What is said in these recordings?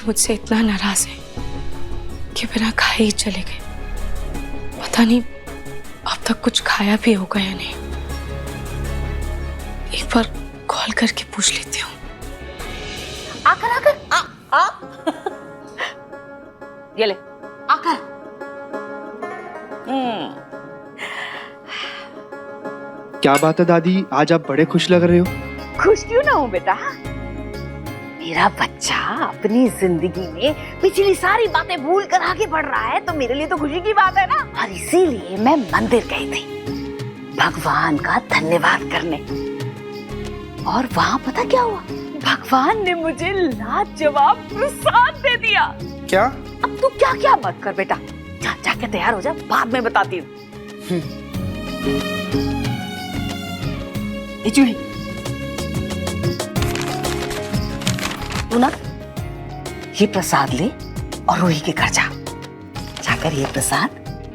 मुझसे इतना नाराज है कि बिना खाए ही चले गए। पता नहीं अब तक कुछ खाया भी होगा या नहीं। एक बार कॉल करके पूछ लेती हूँ। आकर ये ले आकर। क्या बात है दादी, आज आप बड़े खुश लग रहे हो। खुश क्यों ना हूँ बेटा, मेरा बच्चा अपनी जिंदगी में पिछली सारी बातें भूल कर आगे बढ़ रहा है, तो मेरे लिए तो खुशी की बात है ना। और इसीलिए मैं मंदिर गई थी भगवान का धन्यवाद करने। और वहाँ पता क्या हुआ, भगवान ने मुझे लाजवाब प्रसाद दे दिया। क्या? अब तू क्या क्या मत कर बेटा, जा जाके तैयार हो जा, बाद में बताती हूँ। चूड़ी तू ना ये प्रसाद ले और रूही के घर जा, जाकर ये प्रसाद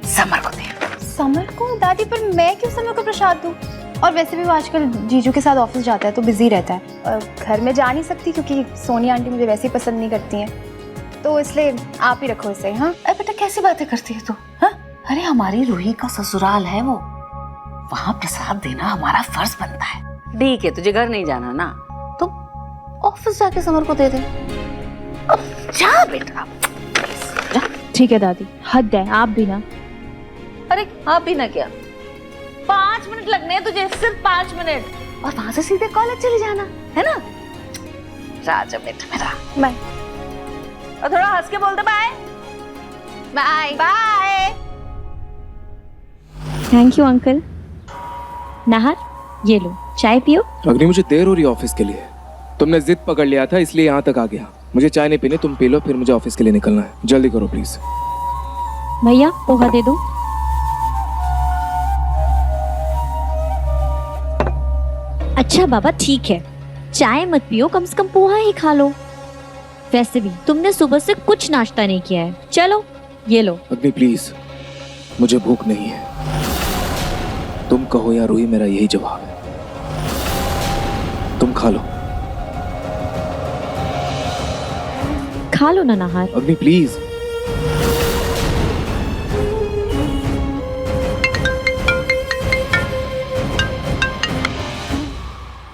समर को दे। समर को? दादी पर मैं क्यों समर को प्रसाद दूं? और वैसे भी वो आजकल जीजू के साथ ऑफिस जाता है तो बिजी रहता है, और घर में जा नहीं सकती क्योंकि सोनिया आंटी मुझे वैसे ही पसंद नहीं करती हैं, तो इसलिए आप ही रखो इसे। हाँ अरे बेटा कैसी बातें करती है तू? हाँ अरे हमारी रूही का ससुराल है वो, वहाँ प्रसाद देना हमारा फर्ज बनता है। ठीक है तुझे घर नहीं जाना ना, तो ऑफिस जाके समर को दे दे। जा बेटा जा। ठीक है दादी, हद है आप भी ना। अरे आप भी ना क्या, 5 मिनट लगने हैं तुझे, सिर्फ 5 मिनट, और वहां से सीधे कॉलेज चले जाना है ना। राजा बेटा मेरा, बाय। और थोड़ा हंस के बोल दे bye bye bye. Thank you uncle. Nahar ये लो चाय पियो। अग्नि मुझे देर हो रही है ऑफिस के लिए, तुमने जिद पकड़ लिया था इसलिए यहाँ तक आ गया। मुझे चाय नहीं पीनी, तुम पी लो, फिर मुझे ऑफिस के लिए निकलना है। जल्दी करो प्लीज। भैया पोहा दे दो। अच्छा बाबा ठीक है, चाय मत पियो, कम से कम पोहा ही खा लो। वैसे भी तुमने सुबह से कुछ नाश्ता नहीं किया है। चलो ये लो। अग्नि प्लीज, मुझे भूख नहीं है। तुम कहो या रूही, मेरा यही जवाब है। तुम खा लो। खा लो ना नाहर। अग्नि प्लीज।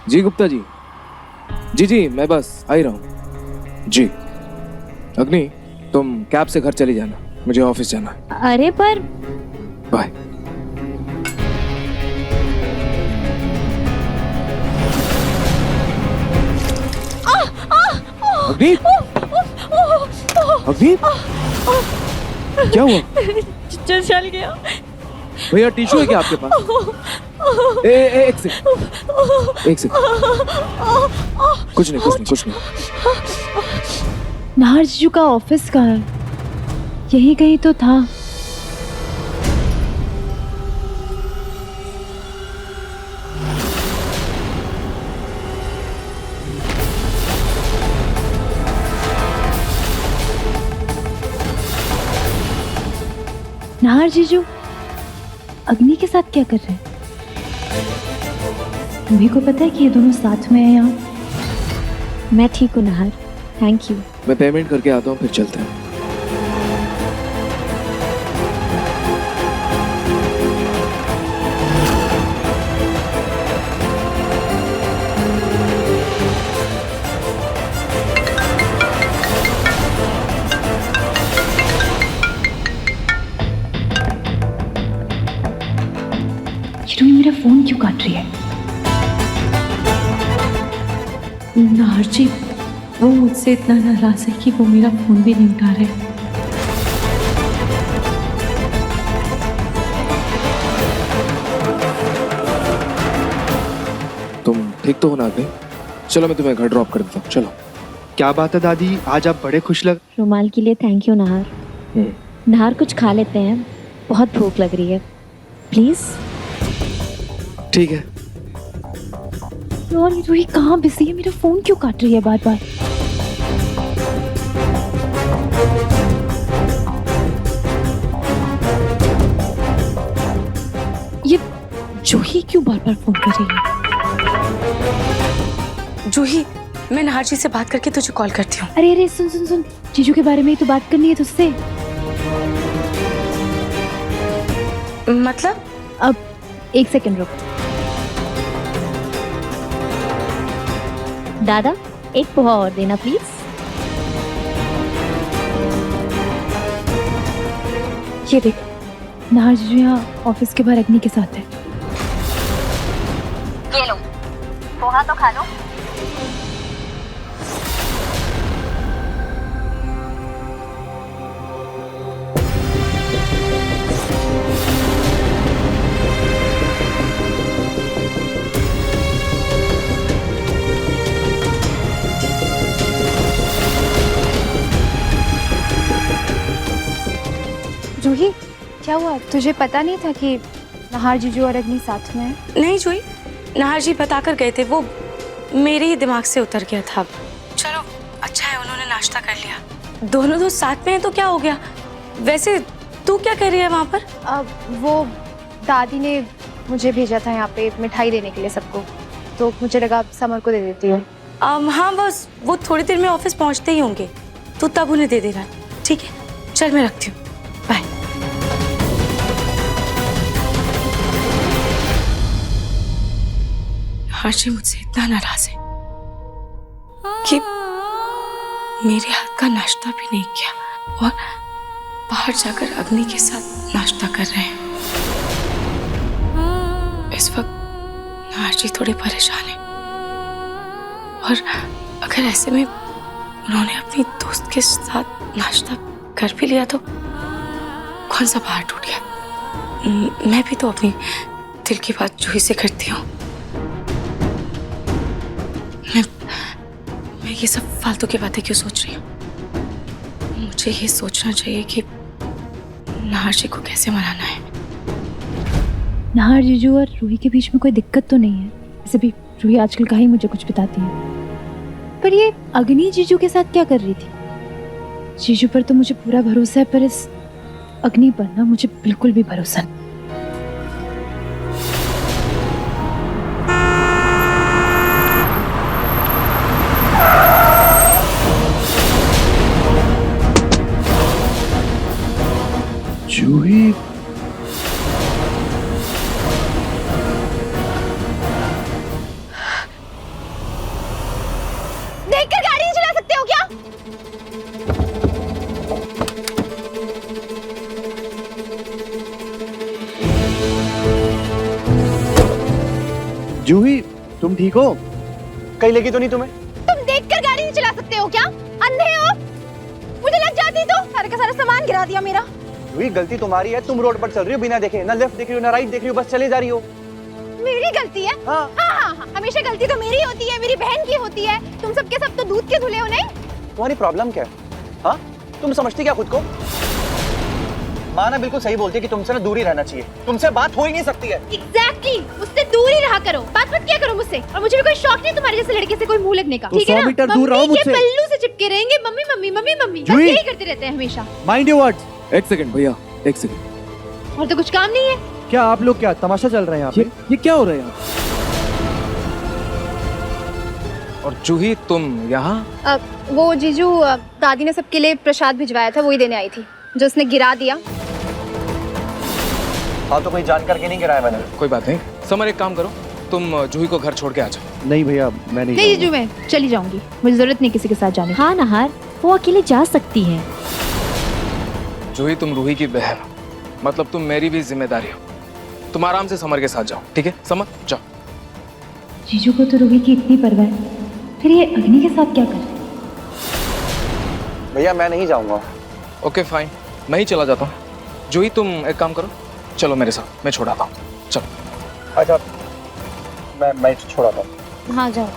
जी गुप्ता जी, जी मैं बस आ ही रहा हूँ जी। अग्नि तुम कैब से घर चली जाना, मुझे ऑफिस जाना है। अरे पर बाय। अग्नि अग्नि क्या हुआ? चल गया। भैया टिश्यू है क्या आपके पास? एक सेकंड। कुछ नहीं। नाहर जीजू का ऑफिस कहाँ है? यही कहीं तो था। नाहर जीजू अग्नि के साथ क्या कर रहे हैं? तुम्ही को पता है कि ये दोनों साथ में हैं यहाँ? मैं ठीक हूँ नाहर, थैंक यू। मैं पेमेंट करके आता हूँ, फिर चलते हैं। रूही मेरा फोन क्यों काट रही है? नाहर जी वो मुझसे इतना नाराज है कि वो मेरा फोन भी नहीं उठा रहे। तुम ठीक तो हो ना अग्नि? चलो मैं तुम्हें घर ड्रॉप कर देता हूँ, चलो। क्या बात है दादी, आज आप बड़े खुश लग। रुमाल के लिए थैंक यू नाहर। नाहर कुछ खा लेते हैं, बहुत भूख लग रही है, प्लीज। ठीक है। और रूही कहाँ बिजी है? मेरा फोन क्यों काट रही है बार बार? ये जूही क्यों बार बार फोन कर रही है? जूही मैं नाहर जी से बात करके तुझे कॉल करती हूँ। अरे सुन जीजू के बारे में ही तो बात करनी है तुझसे। मतलब अब एक सेकंड रुक। दादा एक पोहा और देना प्लीज। ये देख, नाहर जीजू यहाँ ऑफिस के बाहर अग्नि के साथ है। ये लो, पोहा तो खा लो। जूही, क्या हुआ? तुझे पता नहीं था कि नाहर जीजू और अग्नि साथ में है? नहीं जुई, नाहर जी बताकर गए थे, वो मेरे ही दिमाग से उतर गया था। चलो अच्छा है उन्होंने नाश्ता कर लिया। दोनों दोस्त साथ में हैं तो क्या हो गया। वैसे तू क्या कर रही है वहाँ पर? वो दादी ने मुझे भेजा था यहाँ पे मिठाई देने के लिए सबको, तो मुझे लगा समर को दे देती हूँ। हाँ बस वो थोड़ी देर में ऑफिस पहुँचते ही होंगे, तो तब उन्हें दे देना। ठीक है चल मैं रखती हूँ, बाय। हर्षी मुझसे इतना नाराज है कि मेरे हाथ का नाश्ता भी नहीं किया और बाहर जाकर अग्नि के साथ नाश्ता कर रहे हैं। इस वक्त हर्षी थोड़े परेशान है और अगर ऐसे में उन्होंने अपनी दोस्त के साथ नाश्ता कर भी लिया तो कौन सा बाहर टूट गया। मैं भी तो अपनी दिल की बात जूही से करती हूँ। मैं ये सब फालतू की बातें क्यों सोच रही हूँ। मुझे ये सोचना चाहिए कि नाहर जी को कैसे मनाना है। नाहर जीजू और रूही के बीच में कोई दिक्कत तो नहीं है, वैसे भी रूही आजकल का ही मुझे कुछ बताती है। पर ये अग्नि जीजू के साथ क्या कर रही थी? जीजू पर तो मुझे पूरा भरोसा है, पर इस अग्नि पर ना मुझे बिल्कुल भी भरोसा नहीं। जूही, देखकर गाड़ी नहीं चला सकते हो क्या? जूही तुम ठीक हो? कहीं लगी तो नहीं तुम्हें? तुम देखकर गाड़ी नहीं चला सकते हो क्या? अंधे हो? मुझे लग जाती तो सारे का सारा सामान गिरा दिया मेरा। जूही गलती तुम्हारी है, तुम रोड पर चल रही हो बिना देखे, ना लेफ्ट देख रही हो ना राइट देख रही हो, बस चले जा रही हो। मेरी गलती है? हाँ। हाँ, हमेशा गलती तो मेरी होती है, मेरी बहन की होती है। तुम सबके सब तो दूध के धुले हो नहीं? तुम्हारी प्रॉब्लम क्या है? हाँ, तुम समझती क्या खुद को? माँ ना बिल्कुल सही बोलती है कि तुमसे ना दूर ही रहना चाहिए, तुमसे बात हो ही नहीं सकती है। एग्जैक्टली, मुझसे दूर ही रहा करो, बात मत किया करो मुझसे। और मुझे भी कोई शौक नहीं तुम्हारे जैसे लड़के से कोई मुंह लगने का, तो ठीक है ना? 100 मीटर दूर रहो मुझसे। पल्लू से चिपके रहेंगे, मम्मी मम्मी मम्मी मम्मी, बस जूही। यही करते रहते हैं हमेशा। Mind your words. एक सेकंड भैया, एक सेकंड। और तो कुछ काम नहीं है। क्या आप लोग क्या तमाशा चल रहे हैं यहाँ पे? ये क्या हो रहा है यहाँ? और जूही तुम यहाँ? वो जीजू दादी ने सबके लिए प्रसाद भिजवाया था, वही देने आई थी, जो उसने गिरा दिया। हाँ तो कोई जान करके नहीं गिराया मैंने। कोई बात नहीं। समर एक काम करो, तुम जूही को घर छोड़ के आ जाओ। नहीं भैया मैं नहीं। नहीं जीजू, मैं चली जाऊंगी, मुझे जरूरत नहीं किसी के साथ जाने की। हाँ नाहर, वो अकेले जा सकती है। जूही तुम रूही की बहन हो, मतलब तुम मेरी भी जिम्मेदारी हो। तुम आराम से समर के साथ जाओ, ठीक है? समर जाओ। जीजू को तो रूही की इतनी परवाह है, फिर ये अग्नि के साथ क्या कर रहे? भैया मैं नहीं जाऊंगा। ओके फाइन, मैं ही चला जाता हूँ। जूही तुम एक काम करो, चलो मेरे साथ, मैं छोड़ाता हूँ। चलो। अच्छा मैं छोड़ाता हूँ। हाँ जाओ।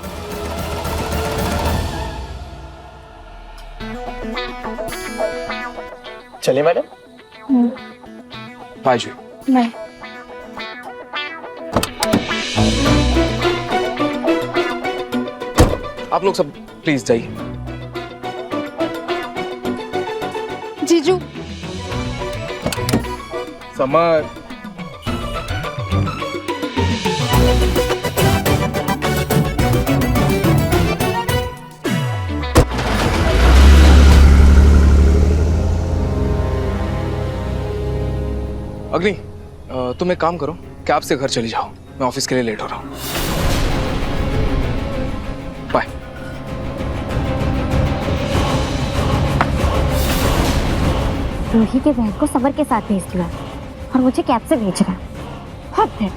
चलिए मैडम। बाय जूही। नहीं, आप लोग सब प्लीज जाइए। जीजू समर। अग्नि, तुम एक काम करो, कैब से घर चली जाओ, मैं ऑफिस के लिए लेट हो रहा हूँ। बाय। रूही के बहन को समर के साथ भेज दिया और मुझे कैब से भेज रहा है। हद है।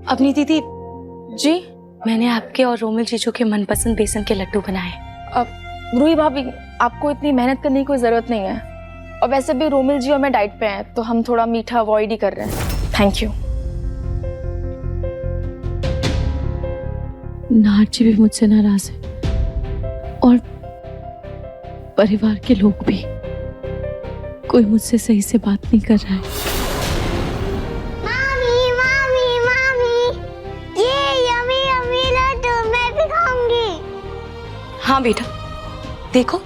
अपनी दीदी जी, मैंने आपके और रोमिल जीजू के मनपसंद बेसन के लड्डू बनाए। अब रूही भाभी, आपको इतनी मेहनत करने की कोई ज़रूरत नहीं है, और वैसे भी रोमिल जी और मैं डाइट पे हैं, तो हम थोड़ा मीठा अवॉइड ही कर रहे हैं। Thank you. नाट जी भी मुझसे नाराज है और परिवार के लोग भी। कोई मुझसे सही से बात नहीं कर रहा है। मामी मामी मामी, ये यम्मी यम्मी लड्डू मैं भी खाऊंगी। हाँ बेटा, देखो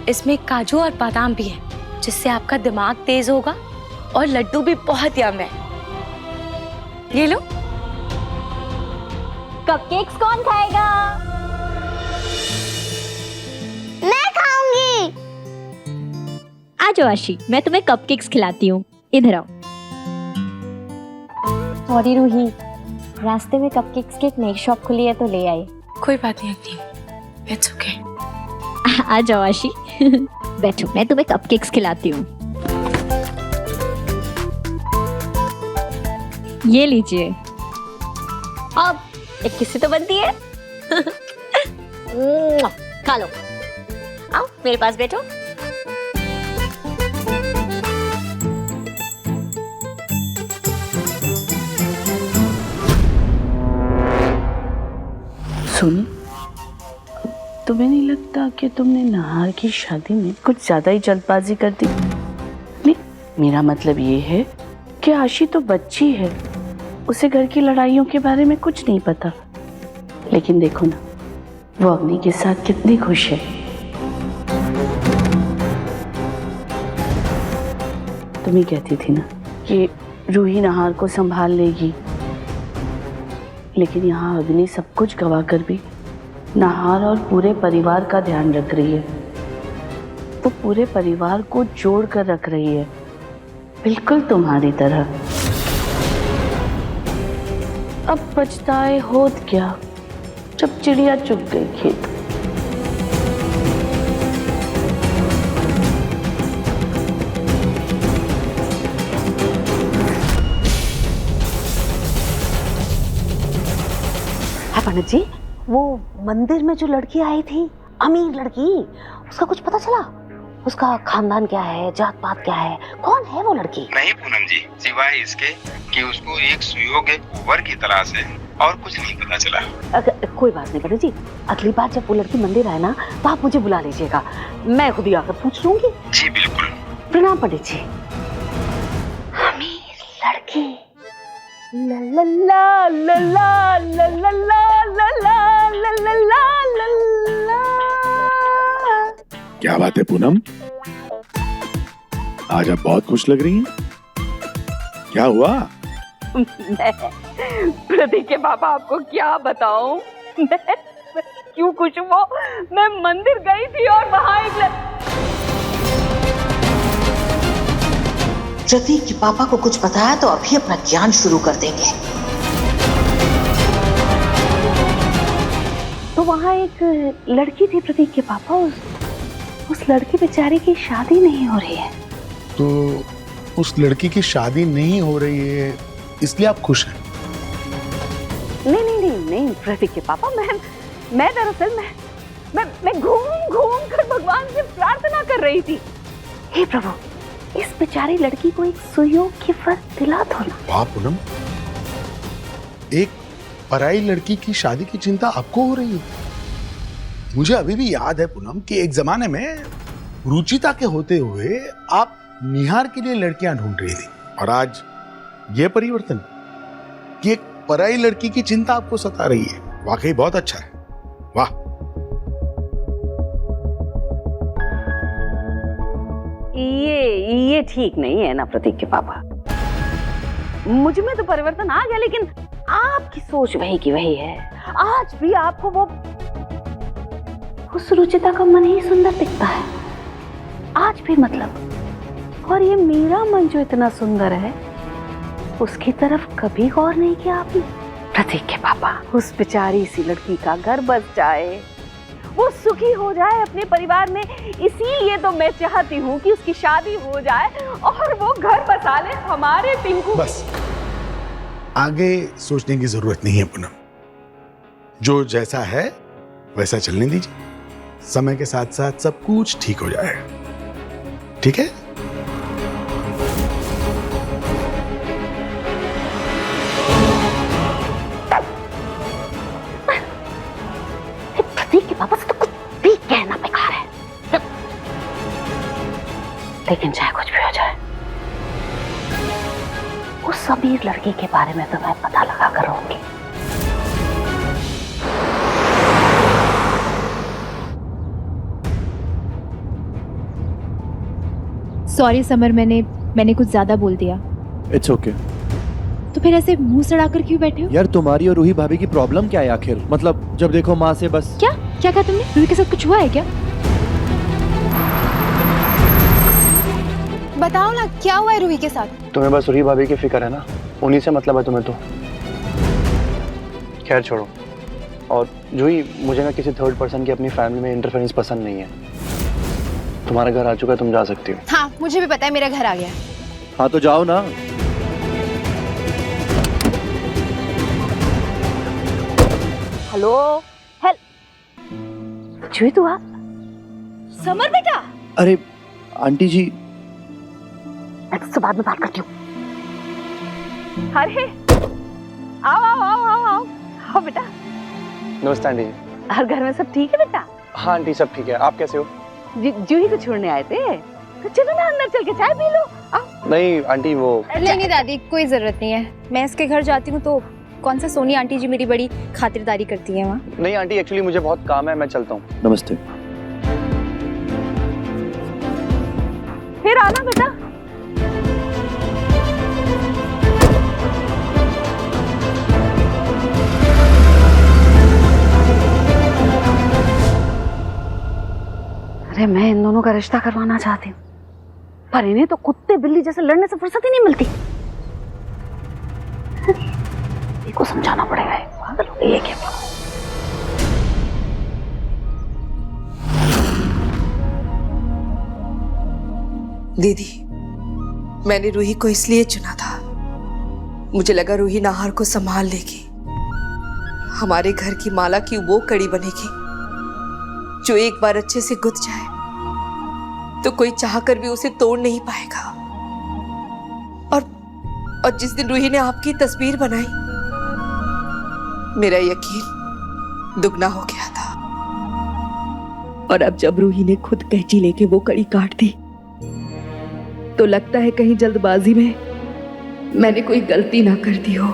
इसमें काजू और बादाम भी है, जिससे आपका दिमाग तेज होगा और लड्डू भी बहुत यम है। ये लो। कपकेक्स कौन खाएगा? मैं खाऊंगी। आ जाओ आशी, मैं तुम्हें कपकेक्स खिलाती हूँ। इधर आओ। सॉरी रूही, रास्ते में कपकेक्स की एक नई शॉप खुली है तो ले आई। कोई बात नहीं अग्नि, इट्स ओके। आ जाओ आशी। बैठो, मैं तुम्हें कपकेक्स खिलाती हूँ। ये लीजिए। अब एक किस्सी तो बनती है। खा लो। आओ मेरे पास बैठो। सुनी, तुम्हें नहीं लगता कि तुमने नहार की शादी में कुछ ज्यादा ही जल्दबाजी कर दी? नहीं, मेरा मतलब ये है कि आशी तो बच्ची है, उसे घर की लड़ाइयों के बारे में कुछ नहीं पता। लेकिन देखो ना, वो अग्नि के साथ कितनी खुश है। तुम ही कहती थी ना कि रूही नहार को संभाल लेगी, लेकिन यहाँ अग्नि सब कुछ गवा कर भी नहार और पूरे परिवार का ध्यान रख रही है। वो पूरे परिवार को जोड़ कर रख रही है, बिल्कुल तुम्हारी तरह। अब पछताए होत क्या, जब चिड़िया चुग गई खेत। पंडित जी, वो मंदिर में जो लड़की आई थी, अमीर लड़की, उसका कुछ पता चला? उसका खानदान क्या है, जात पात क्या है, कौन है वो लड़की? नहीं पूनम जी, सिवाय इसके कि उसको एक सुयोग्य कुंवर की तलाश है, और कुछ नहीं पता चला। कोई बात नहीं पंडित जी, अगली बार जब वो लड़की मंदिर आए ना, तो आप मुझे बुला लीजिएगा, मैं खुद ही आकर पूछ लूंगी। जी बिल्कुल। प्रणाम पंडित जी। अमीर लड़की। ला ला ला ला ला ला ला ला ला ला ला ला ला। क्या बात है पूनम, आज आप बहुत खुश लग रही हैं। क्या हुआ? प्रतीक के पापा, आपको क्या बताऊं, मैं क्यों खुश हूँ। मैं मंदिर गई थी और वहां एक प्रतीक के पापा को कुछ पता है तो अभी अपना ज्ञान शुरू कर देंगे। तो वहां एक लड़की थी प्रतीक के पापा, उस लड़की बेचारी की शादी नहीं हो रही है। तो उस लड़की की शादी नहीं हो रही है इसलिए आप खुश हैं? नहीं नहीं नहीं नहीं प्रतीक के पापा, मैं दरअसल मैं घूम घूम कर भगवान से प्रार्थना कर रही थी, हे प्रभु, इस बेचारी लड़की को एक सुयोग्य वर दिला दो ना। वाह पूनम, एक पराई लड़की की शादी की चिंता आपको हो रही है। मुझे अभी भी याद है पूनम कि एक जमाने में रुचिता के होते हुए आप निहार के लिए लड़कियां ढूंढ रही थी, और आज ये परिवर्तन कि एक पराई लड़की की चिंता आपको सता रही है। वाकई बहुत अच्छा है, वाह। ये ठीक नहीं है ना प्रतीक के पापा। मुझ में तो परिवर्तन आ गया, लेकिन आपकी सोच वही की वही है। आज भी आपको वो उस रुचिता का मन ही सुंदर दिखता है, आज भी मतलब। और ये मेरा मन जो इतना सुंदर है, उसकी तरफ कभी गौर नहीं किया आपने? प्रतीक के पापा, उस बेचारी सी लड़की का घर बस जाए, वो सुखी हो जाए अपने परिवार में, इसीलिए तो मैं चाहती हूँ कि उसकी शादी हो जाए और वो घर बसा ले हमारे टिंकू। बस आगे सोचने की जरूरत नहीं है पूनम, जो जैसा है वैसा चलने दीजिए। समय के साथ साथ सब कुछ ठीक हो जाएगा, ठीक है? प्रतीक के पापा से तो कुछ भी कहना बेकार है, लेकिन चाहे कुछ भी हो जाए, उस समीर लड़की के बारे में तो मैं पता लगा कर रहूंगी। सॉरी समर, मैंने कुछ ज्यादा बोल दिया। It's okay. तो फिर ऐसे मुंह सड़ाकर क्यों बैठे हो? यार तुम्हारी और रूही भाभी की प्रॉब्लम क्या है आखिर? मतलब जब देखो माँ से बस। क्या क्या कहा तुमने? रूही के साथ कुछ हुआ है क्या? बताओ ना, क्या हुआ है रूही के साथ? तुम्हें बस रूही भाभी की फिक्र है ना, उन्हीं से मतलब है तुम्हें तो। खैर छोड़ो। और जूही, मुझे ना किसी थर्ड पर्सन की अपनी फैमिली में इंटरफेरेंस पसंद नहीं है। तुम्हारा घर आ चुका है, तुम जा सकती हो। हाँ, मुझे भी पता है मेरा घर आ गया। हाँ तो जाओ ना। हेलो, जूही तू आ। समर बेटा। अरे आंटी जी, मैं तुझसे बाद में बात करती हूँ। अरे आओ आओ आओ आओ आओ आओ बेटा। नमस्ते आंटी जी। और घर में सब ठीक है बेटा? हाँ आंटी सब ठीक है, आप कैसे हो? जूही को छोड़ने आए थे, तो चलो ना अंदर चल के चाय पी लो। आओ। नहीं आंटी वो। नहीं दादी, कोई जरूरत नहीं है। मैं इसके घर जाती हूँ तो कौन सा सोनी आंटी जी मेरी बड़ी खातिरदारी करती है वहाँ। नहीं आंटी, एक्चुअली मुझे बहुत काम है, मैं चलता हूँ। नमस्ते। फिर आना बेटा। अरे मैं इन दोनों का रिश्ता करवाना चाहती हूँ, पर इन्हें तो कुत्ते बिल्ली जैसे लड़ने से फुर्सत ही नहीं मिलती। इसको समझाना पड़ेगा, पागल हो गई है क्या? दीदी, मैंने रूही को इसलिए चुना था, मुझे लगा रूही नाहर को संभाल लेगी, हमारे घर की माला की वो कड़ी बनेगी जो एक बार अच्छे से गुथ जाए तो कोई चाहकर भी उसे तोड़ नहीं पाएगा। और जिस दिन रूही ने आपकी तस्वीर बनाई, मेरा यकीन दुगना हो गया था। और अब जब रूही ने खुद कैंची लेके वो कड़ी काट दी, तो लगता है कहीं जल्दबाजी में मैंने कोई गलती ना कर दी हो।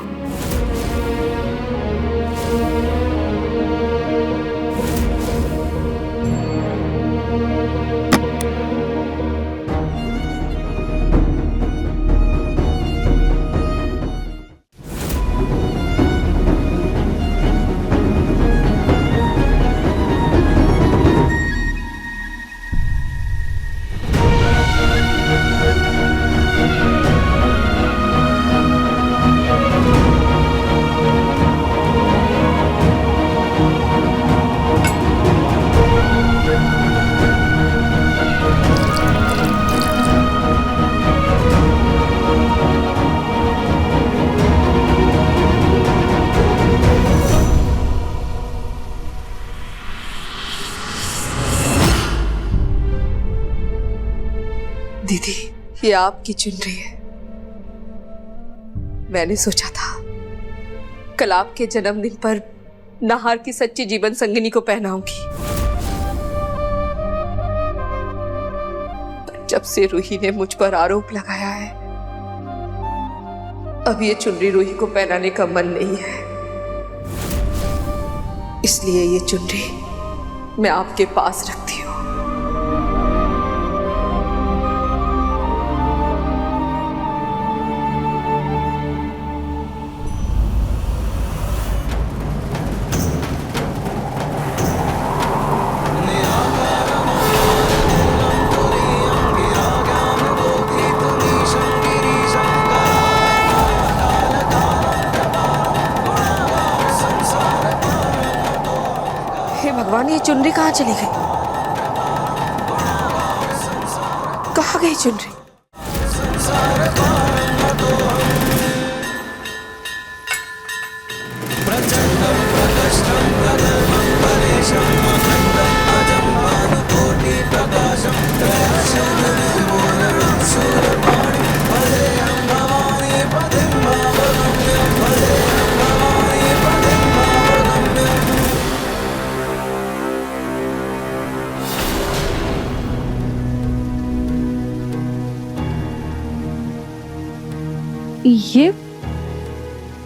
दीदी, ये आपकी चुनरी है। मैंने सोचा था कल आपके जन्मदिन पर नाहर की सच्ची जीवन संगिनी को पहनाऊंगी, पर जब से रूही ने मुझ पर आरोप लगाया है, अब ये चुनरी रूही को पहनाने का मन नहीं है। इसलिए ये चुनरी मैं आपके पास रखती हूँ। लेकिन ये चुनरी कहाँ चली गई? कहाँ गई चुनरी?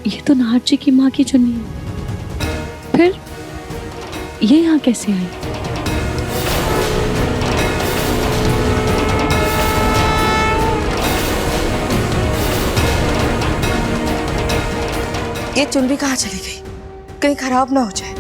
ये तो नाहर जी की माँ की चुन्नी है। फिर ये यहाँ कैसे आई? ये चुनरी कहाँ चली गई? कहीं खराब ना हो जाए।